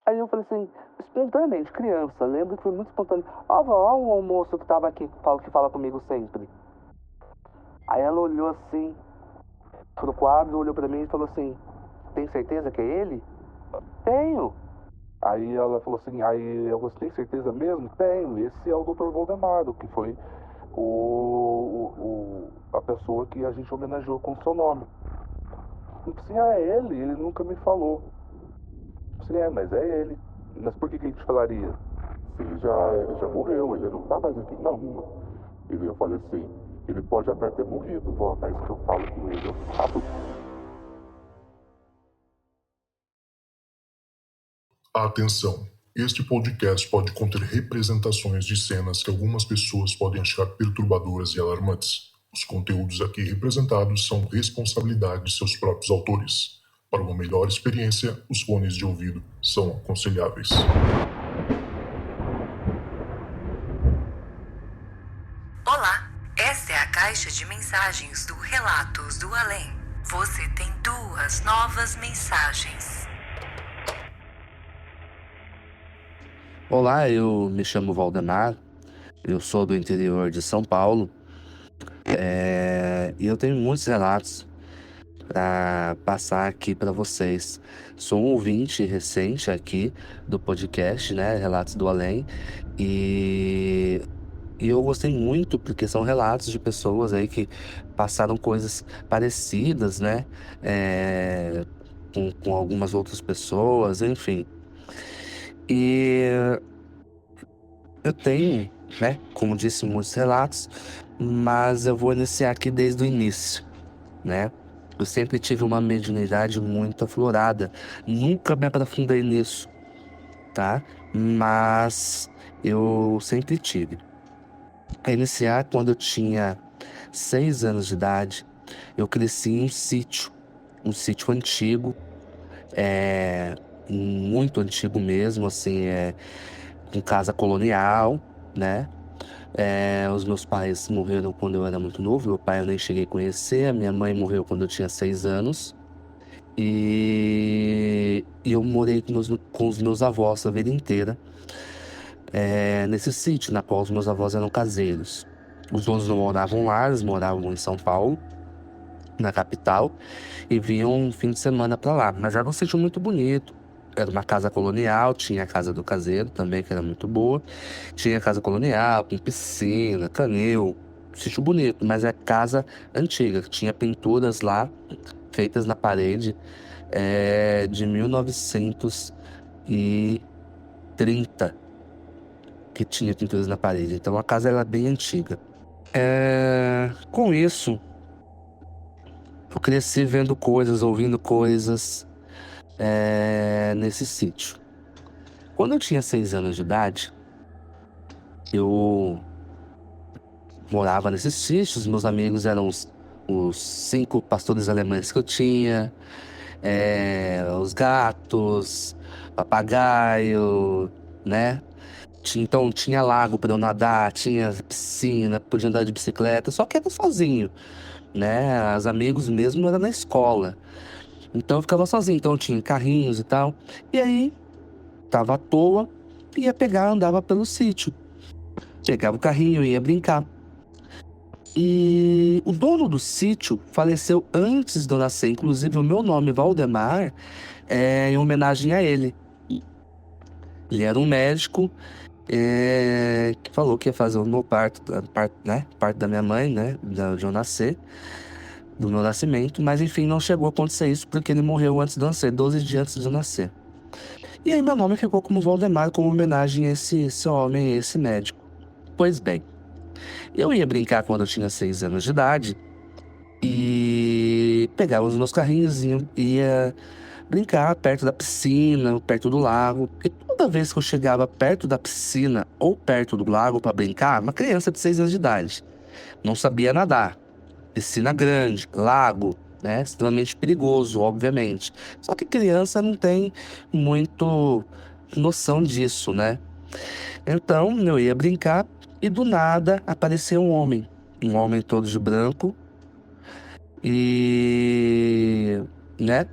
Aí eu falei assim, espontaneamente, criança, lembro que foi muito espontâneo. Ó, vó, ó o almoço que tava aqui, que fala comigo sempre. Aí ela olhou assim pro quadro, olhou pra mim e falou assim, tem certeza que é ele? Tenho. Aí ela falou assim, aí eu gostei, certeza mesmo? Tenho, esse é o Dr. Voldemaro, que foi a pessoa que a gente homenageou com o seu nome. Eu falei assim, ah, é ele nunca me falou. Eu falei, é, mas é ele. Mas por que ele te falaria? Ele já morreu, ele não tá mais aqui, não. Ele ia falecer. Ele pode até ter morrido, vó, mas que eu falo com ele, eu falo. Atenção! Este podcast pode conter representações de cenas que algumas pessoas podem achar perturbadoras e alarmantes. Os conteúdos aqui representados são responsabilidade de seus próprios autores. Para uma melhor experiência, os fones de ouvido são aconselháveis. Olá, essa é a caixa de mensagens do Relatos do Além. Você tem 2 novas mensagens. Olá, eu me chamo Valdemar, eu sou do interior de São Paulo, e eu tenho muitos relatos para passar aqui para vocês. Sou um ouvinte recente aqui do podcast, né, Relatos do Além, e, e eu gostei muito porque são relatos de pessoas aí que passaram coisas parecidas, né, é, com algumas outras pessoas, enfim. E eu tenho, né, como disse, muitos relatos, mas eu vou iniciar aqui desde o início, né? Eu sempre tive uma mediunidade muito aflorada, nunca me aprofundei nisso, tá? Mas eu sempre tive. A iniciar quando eu tinha 6 anos de idade, eu cresci em um sítio antigo, é, muito antigo mesmo, assim, com casa colonial, né? Os meus pais morreram quando eu era muito novo. Meu pai eu nem cheguei a conhecer. A minha mãe morreu quando eu tinha 6 anos. E eu morei com os meus avós a vida inteira, nesse sítio, na qual os meus avós eram caseiros. Os donos não moravam lá, eles moravam em São Paulo, na capital, e vinham um fim de semana para lá. Mas era um sítio muito bonito. Era uma casa colonial, tinha a casa do caseiro também, que era muito boa. Tinha casa colonial, com piscina, canil, sítio bonito, mas é casa antiga. Tinha pinturas lá, feitas na parede, de 1930, que tinha pinturas na parede. Então a casa era bem antiga. Com isso, eu cresci vendo coisas, ouvindo coisas, nesse sítio. Quando eu tinha 6 anos de idade, eu morava nesse sítio. Os meus amigos eram os 5 pastores alemães que eu tinha, os gatos, papagaio, né? Então tinha lago para eu nadar, tinha piscina, podia andar de bicicleta, só que era sozinho, né? Os amigos mesmo era na escola. Então eu ficava sozinho, então tinha carrinhos e tal. E aí, tava à toa, ia pegar, andava pelo sítio. Pegava o carrinho, ia brincar. E o dono do sítio faleceu antes de eu nascer. Inclusive, o meu nome, Valdemar, é em homenagem a ele. Ele era um médico, que falou que ia fazer o meu parto da minha mãe, né? De eu nascer, do meu nascimento. Mas enfim, não chegou a acontecer isso porque ele morreu antes de eu nascer, 12 dias antes de eu nascer. E aí meu nome ficou como Valdemar, como homenagem a esse homem, a esse médico. Pois bem, eu ia brincar quando eu tinha 6 anos de idade e pegava os meus carrinhos e ia brincar perto da piscina, perto do lago. E toda vez que eu chegava perto da piscina ou perto do lago para brincar, uma criança de 6 anos de idade, não sabia nadar. Piscina grande, lago, né? Extremamente perigoso, obviamente. Só que criança não tem muito noção disso, né? Então eu ia brincar e do nada apareceu um homem todo de branco e, né?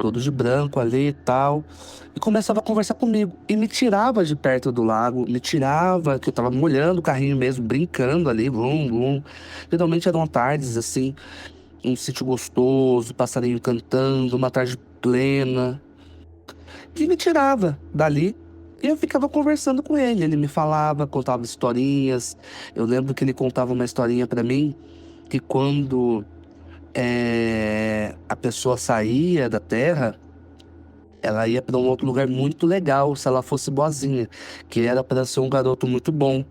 todo de branco ali e tal, e começava a conversar comigo. E me tirava de perto do lago, me tirava, que eu tava molhando o carrinho mesmo, brincando ali, blum, blum. Geralmente eram tardes assim, um sítio gostoso, passarinho cantando, uma tarde plena. E me tirava dali. E eu ficava conversando com ele. Ele me falava, contava historinhas. Eu lembro que ele contava uma historinha pra mim que quando a pessoa saía da Terra, ela ia pra um outro lugar muito legal, se ela fosse boazinha, que era pra ser um garoto muito bom.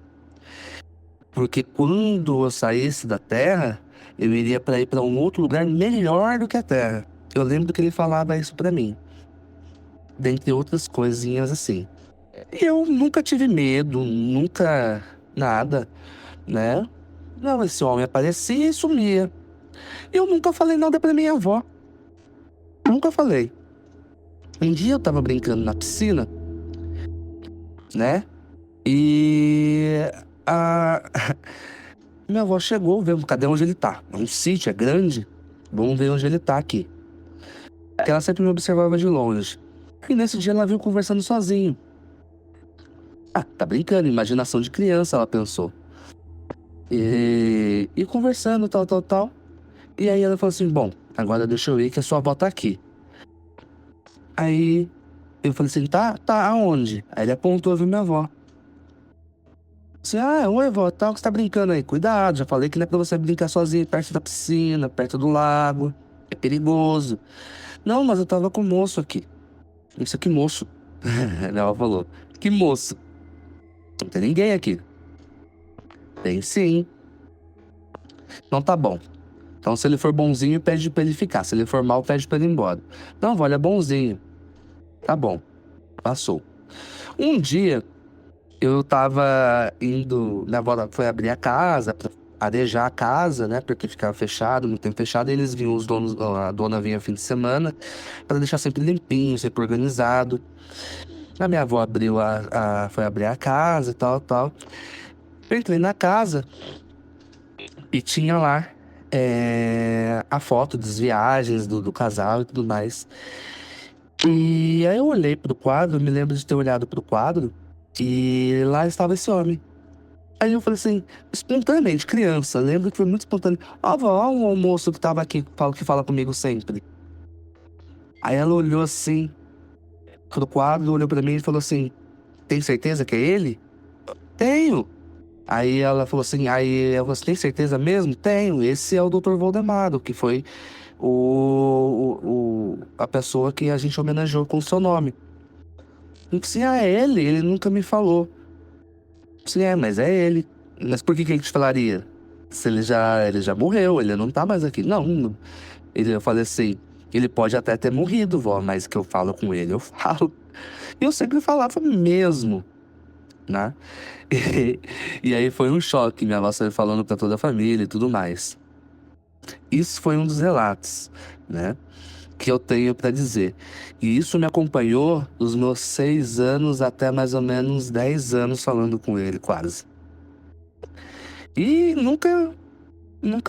Porque quando eu saísse da Terra, eu iria pra ir pra um outro lugar melhor do que a Terra. Eu lembro que ele falava isso pra mim, dentre outras coisinhas assim. Eu nunca tive medo, nunca nada, né? Não, esse homem aparecia e sumia. Eu nunca falei nada pra minha avó. Nunca falei. Um dia eu tava brincando na piscina, né? E a minha avó chegou, vendo cadê onde ele tá. É um sítio, é grande. Vamos ver onde ele tá aqui. Porque ela sempre me observava de longe. E nesse dia ela viu conversando sozinho. Ah, tá brincando, imaginação de criança, ela pensou. E conversando, tal, tal, tal. E aí ela falou assim, bom, agora deixa eu ir que a sua avó tá aqui. Aí eu falei assim, tá, aonde? Aí ele apontou, viu minha avó. Assim, oi, vó, tal, que você tá brincando aí? Cuidado, já falei que não é pra você brincar sozinho perto da piscina, perto do lago. É perigoso. Não, mas eu tava com o moço aqui. Isso, que moço? Ela falou, que moço? Não tem ninguém aqui. Tem sim. Então tá bom. Então se ele for bonzinho, pede pra ele ficar. Se ele for mal, pede pra ele ir embora. Não, vó, ele é bonzinho. Tá bom. Passou. Um dia, eu tava indo... Minha avó foi abrir a casa, pra arejar a casa, né? Porque ficava fechado, muito tempo fechado. E eles vinham, os donos... A dona vinha fim de semana pra deixar sempre limpinho, sempre organizado. A minha avó abriu foi abrir a casa e tal, tal. Eu entrei na casa e tinha lá a foto das viagens do casal e tudo mais. E aí eu olhei pro quadro, me lembro de ter olhado pro quadro, e lá estava esse homem. Aí eu falei assim, espontaneamente, criança, lembro que foi muito espontâneo. Ó, vó, ó um moço que tava aqui, que fala comigo sempre. Aí ela olhou assim pro quadro, olhou pra mim e falou assim, tem certeza que é ele? Tenho. Aí ela falou assim, você tem certeza mesmo? Tenho, esse é o Dr. Voldemaro, que foi a pessoa que a gente homenageou com o seu nome. Eu disse, é ele? Ele nunca me falou. Eu disse, mas é ele. Mas por que ele te falaria? Se ele já morreu, ele não tá mais aqui. Não, eu falei assim, ele pode até ter morrido, vó, mas que eu falo com ele, eu falo. E eu sempre falava mesmo, né? E aí foi um choque, minha avó saiu falando pra toda a família e tudo mais. Isso foi um dos relatos, né, que eu tenho pra dizer. E isso me acompanhou dos meus 6 anos até mais ou menos 10 anos falando com ele, quase. E nunca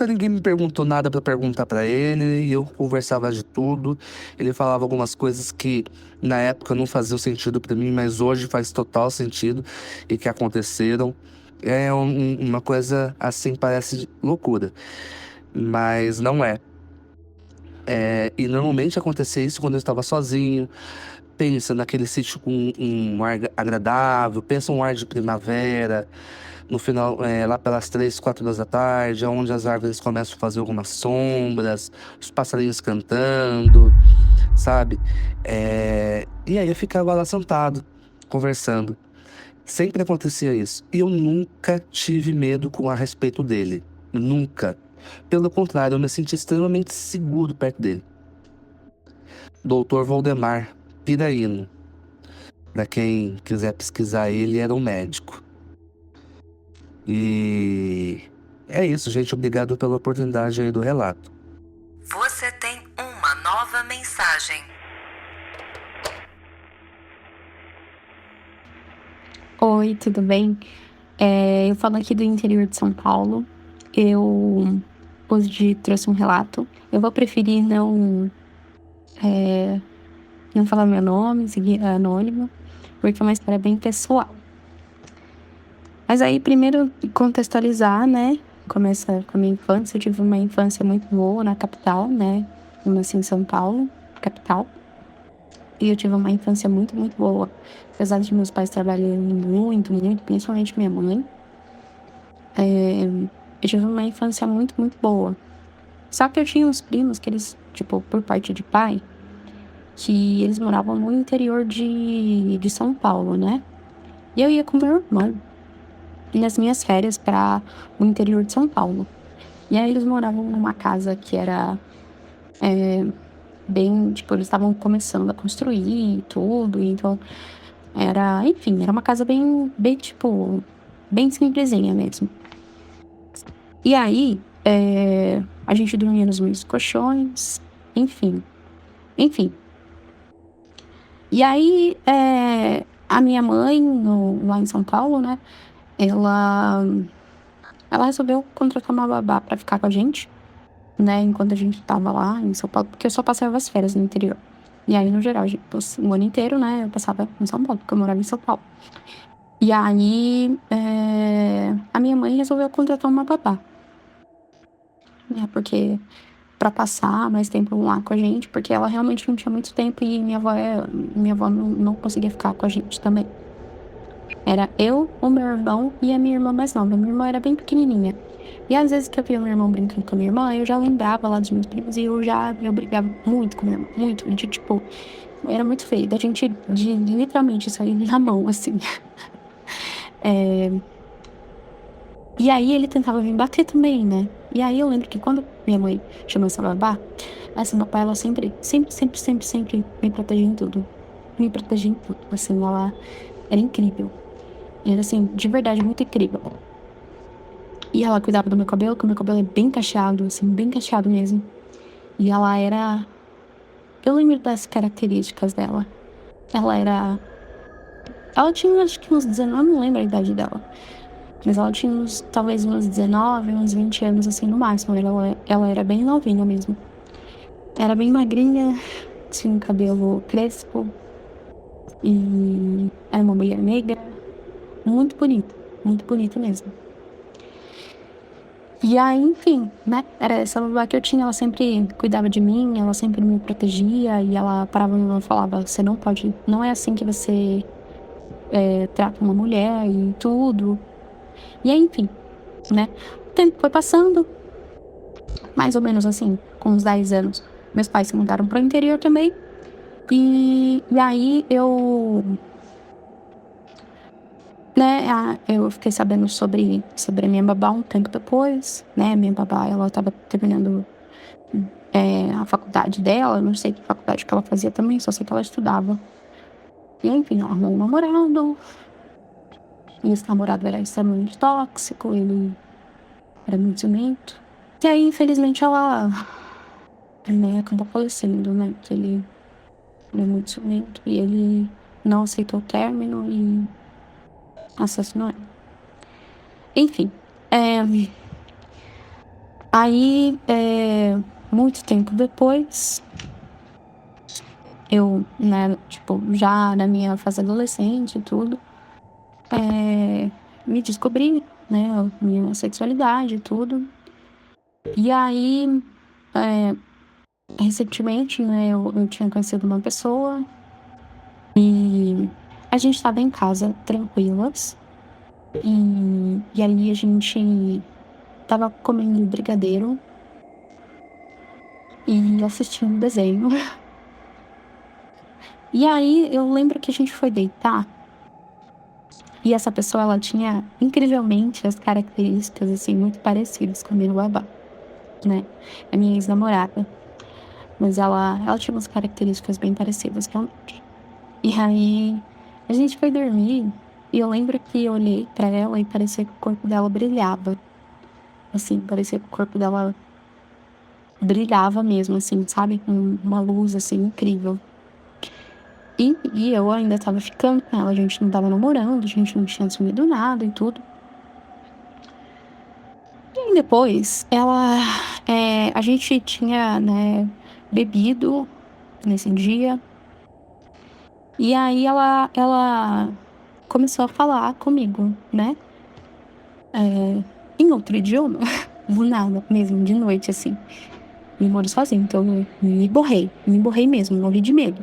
ninguém me perguntou nada pra perguntar pra ele, e eu conversava de tudo. Ele falava algumas coisas que na época não faziam sentido pra mim, mas hoje faz total sentido e que aconteceram. É uma coisa assim, parece loucura, mas não é. E normalmente acontecia isso quando eu estava sozinho. Pensa naquele sítio com um ar agradável, pensa um ar de primavera, no final, lá pelas 3, 4 horas da tarde, onde as árvores começam a fazer algumas sombras, os passarinhos cantando, sabe? E aí eu ficava lá sentado, conversando. Sempre acontecia isso. E eu nunca tive medo a respeito dele. Nunca. Pelo contrário, eu me senti extremamente seguro perto dele. Dr. Voldemar Piraíno. Pra quem quiser pesquisar, ele era um médico. E é isso, gente. Obrigado pela oportunidade aí do relato. Você tem uma nova mensagem. Oi, tudo bem? Eu falo aqui do interior de São Paulo. Hoje trouxe um relato. Eu vou preferir não não falar meu nome, seguir anônimo, porque é uma história bem pessoal. Mas aí, primeiro, contextualizar, né? Começa com a minha infância. Eu tive uma infância muito boa na capital, né? Eu nasci em São Paulo, capital. E eu tive uma infância muito, muito boa. Apesar de meus pais trabalharem muito, muito, principalmente minha mãe. Eu tive uma infância muito, muito boa. Só que eu tinha uns primos que eles, tipo, por parte de pai, que eles moravam no interior de São Paulo, né? E eu ia com meu irmão nas minhas férias para o interior de São Paulo. E aí eles moravam numa casa que era bem, tipo, eles estavam começando a construir e tudo, então enfim, era uma casa bem, bem, tipo, bem simplesinha mesmo. E aí, a gente dormia nos mesmos colchões, enfim. E aí, a minha mãe, lá em São Paulo, né, ela resolveu contratar uma babá pra ficar com a gente, né, enquanto a gente tava lá em São Paulo, porque eu só passava as férias no interior. E aí, no geral, o ano inteiro, né, eu passava em São Paulo, porque eu morava em São Paulo. E aí, a minha mãe resolveu contratar uma babá, né, porque pra passar mais tempo lá com a gente, porque ela realmente não tinha muito tempo e minha avó não conseguia ficar com a gente também. Era eu, o meu irmão e a minha irmã mais nova. Minha irmã era bem pequenininha. E às vezes que eu via meu irmão brincando com a minha irmã, eu já lembrava lá dos meus primos e eu brigava muito com minha irmã. Muito. De, tipo, era muito feio. Da gente, de literalmente sair na mão, assim. E aí ele tentava vir bater também, né? E aí eu lembro que quando minha mãe chamou essa babá, essa babá, ela sempre me protegia em tudo. Me protegia em tudo. Assim, ela era incrível. Era, assim, de verdade, muito incrível. E ela cuidava do meu cabelo, que o meu cabelo é bem cacheado, assim, bem cacheado mesmo. E ela era... Eu lembro das características dela. Ela tinha, acho que uns 19, eu não lembro a idade dela. Mas ela tinha talvez uns 19, uns 20 anos, assim, no máximo. Ela era bem novinha mesmo. Era bem magrinha, tinha um cabelo crespo. E era uma mulher negra. Muito bonita mesmo. E aí, enfim, né? Era essa babá que eu tinha, ela sempre cuidava de mim, ela sempre me protegia e ela parava e falava: você não pode, não é assim que você trata uma mulher e tudo. E aí, enfim, né? O tempo foi passando, mais ou menos assim, com uns 10 anos. Meus pais se mudaram para o interior também. E aí eu fiquei sabendo sobre a minha babá um tempo depois, né? Minha babá, ela tava terminando a faculdade dela, não sei que faculdade que ela fazia também, só sei que ela estudava. E enfim, ela arrumou um namorado. E esse namorado era extremamente tóxico, ele era muito ciumento. E aí, infelizmente, ela acabou falecendo, né? Porque ele é muito ciumento e ele não aceitou o término e assassinou ela. Enfim, aí, muito tempo depois, eu, né, tipo, já na minha fase adolescente e tudo, me descobri, né, minha sexualidade e tudo. E aí, recentemente, né, eu tinha conhecido uma pessoa e a gente tava em casa tranquilas. E aí a gente tava comendo brigadeiro e assistindo desenho. E aí eu lembro que a gente foi deitar e essa pessoa, ela tinha incrivelmente as características, assim, muito parecidas com a minha babá, né? A minha ex-namorada. Mas ela tinha umas características bem parecidas, realmente. E aí a gente foi dormir e eu lembro que eu olhei pra ela e parecia que o corpo dela brilhava. Assim, parecia que o corpo dela brilhava mesmo, assim, sabe? Com uma luz, assim, incrível. E eu ainda tava ficando com ela, a gente não tava namorando, a gente não tinha assumido nada e tudo. E aí depois, a gente tinha, né, bebido nesse dia. E aí ela começou a falar comigo, né? Em outro idioma, do nada, mesmo, de noite, assim. Eu moro sozinha, então eu me borrei mesmo, morri de medo.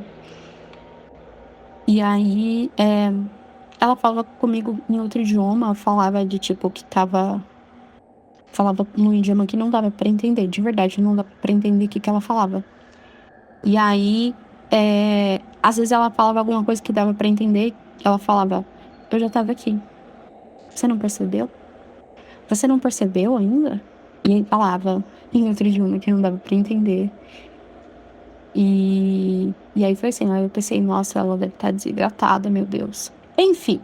E aí, ela falava comigo em outro idioma, falava de tipo que falava num idioma que não dava pra entender, de verdade, não dava pra entender o que ela falava. E aí, às vezes ela falava alguma coisa que dava pra entender, ela falava, eu já tava aqui. Você não percebeu? Você não percebeu ainda? E aí falava em outro idioma que não dava pra entender. E aí foi assim, aí eu pensei, nossa, ela deve estar desidratada, meu Deus. Enfim,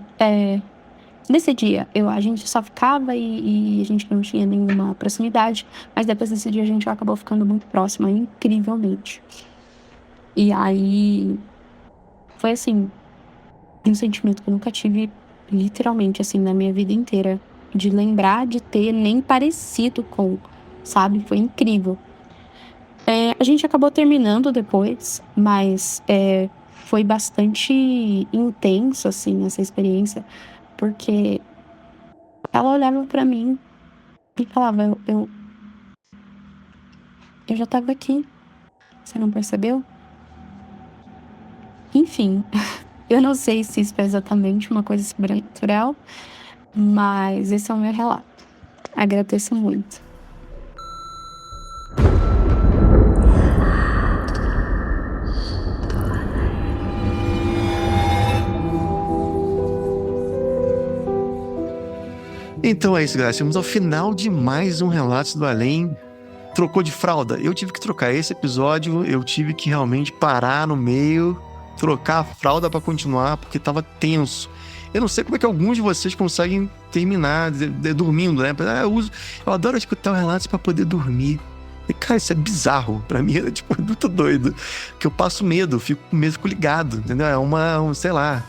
nesse dia, a gente só ficava e a gente não tinha nenhuma proximidade, mas depois desse dia a gente acabou ficando muito próxima, incrivelmente. E aí, foi assim, um sentimento que eu nunca tive, literalmente, assim, na minha vida inteira. De lembrar de ter nem parecido com, sabe? Foi incrível. A gente acabou terminando depois, mas foi bastante intenso, assim, essa experiência. Porque ela olhava pra mim e falava, eu já tava aqui. Você não percebeu? Enfim, eu não sei se isso é exatamente uma coisa sobrenatural, mas esse é o meu relato. Agradeço muito. Então é isso, galera. Chegamos ao final de mais um Relatos do Além. Trocou de fralda? Eu tive que trocar esse episódio. Eu tive que realmente parar no meio, trocar a fralda pra continuar, porque tava tenso. Eu não sei como é que alguns de vocês conseguem terminar dormindo, né? Eu adoro escutar relatos pra poder dormir. E, cara, isso é bizarro. Pra mim é tipo muito doido. Que eu passo medo, fico com medo, fico ligado, entendeu? É sei lá,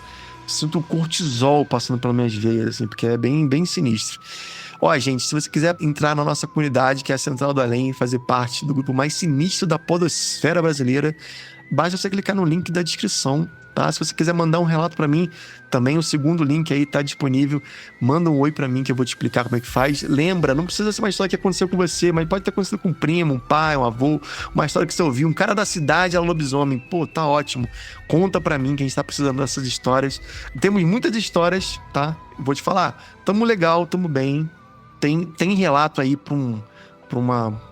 sinto um cortisol passando pelas minhas veias, assim, porque é bem, bem sinistro. Ó, gente, se você quiser entrar na nossa comunidade, que é a Central do Além, e fazer parte do grupo mais sinistro da podosfera brasileira, basta você clicar no link da descrição, tá? Se você quiser mandar um relato pra mim, também o segundo link aí tá disponível. Manda um oi pra mim que eu vou te explicar como é que faz. Lembra, não precisa ser uma história que aconteceu com você, mas pode ter acontecido com um primo, um pai, um avô, uma história que você ouviu, um cara da cidade é lobisomem. Pô, tá ótimo. Conta pra mim que a gente tá precisando dessas histórias. Temos muitas histórias, tá? Vou te falar, tamo legal, tamo bem. Tem relato aí pra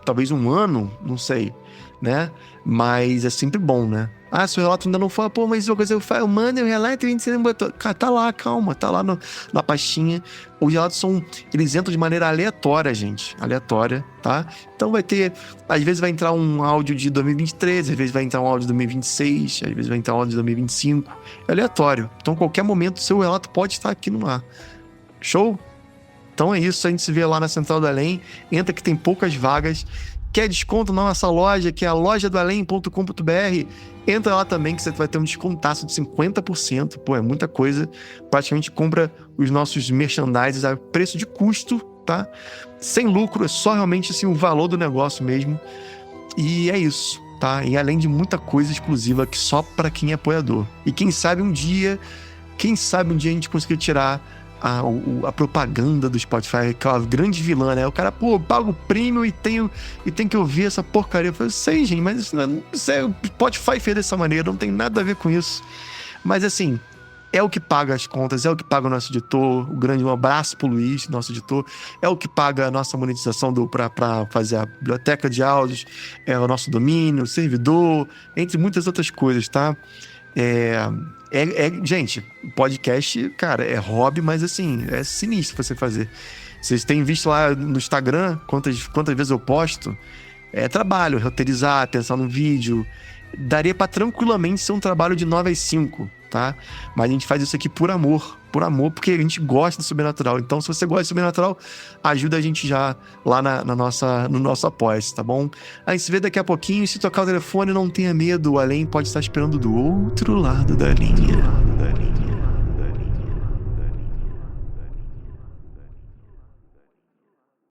talvez um ano, não sei, né? Mas é sempre bom, né? Ah, se o relato ainda não foi, pô, mas uma coisa eu mando o relato e você não botou. Cara, tá lá, calma, tá lá na pastinha. Os relatos eles entram de maneira aleatória, gente. Aleatória, tá? Então vai ter, às vezes vai entrar um áudio de 2023, às vezes vai entrar um áudio de 2026, às vezes vai entrar um áudio de 2025. É aleatório. Então, a qualquer momento, o seu relato pode estar aqui no ar. Show? Então é isso, a gente se vê lá na Central do Além. Entra que tem poucas vagas. Quer desconto na nossa loja, que é a lojadoalém.com.br. Entra lá também que você vai ter um descontaço de 50%. Pô, é muita coisa. Praticamente compra os nossos merchandises a preço de custo, tá? Sem lucro, é só realmente assim, o valor do negócio mesmo. E é isso, tá? E além de muita coisa exclusiva que só para quem é apoiador. E quem sabe um dia a gente conseguir tirar a propaganda do Spotify, aquela grande vilã, né? O cara, pô, paga o premium e tem que ouvir essa porcaria. Eu falei, sei, gente, mas isso não é, o Spotify fez dessa maneira, não tem nada a ver com isso. Mas assim, é o que paga as contas, é o que paga o nosso editor. Um abraço pro Luiz, nosso editor. É o que paga a nossa monetização pra fazer a biblioteca de áudios, é o nosso domínio, o servidor, entre muitas outras coisas, tá? Gente, podcast, cara, é hobby, mas assim, é sinistro você fazer. Vocês têm visto lá no Instagram quantas vezes eu posto? É trabalho, roteirizar, pensar no vídeo. Daria pra tranquilamente ser um trabalho de 9 às 5, tá? Mas a gente faz isso aqui por amor, porque a gente gosta do sobrenatural. Então, se você gosta do sobrenatural, ajuda a gente já lá no nosso apoia-se, tá bom? A gente se vê daqui a pouquinho. Se tocar o telefone, não tenha medo. O Além pode estar esperando do outro lado da linha.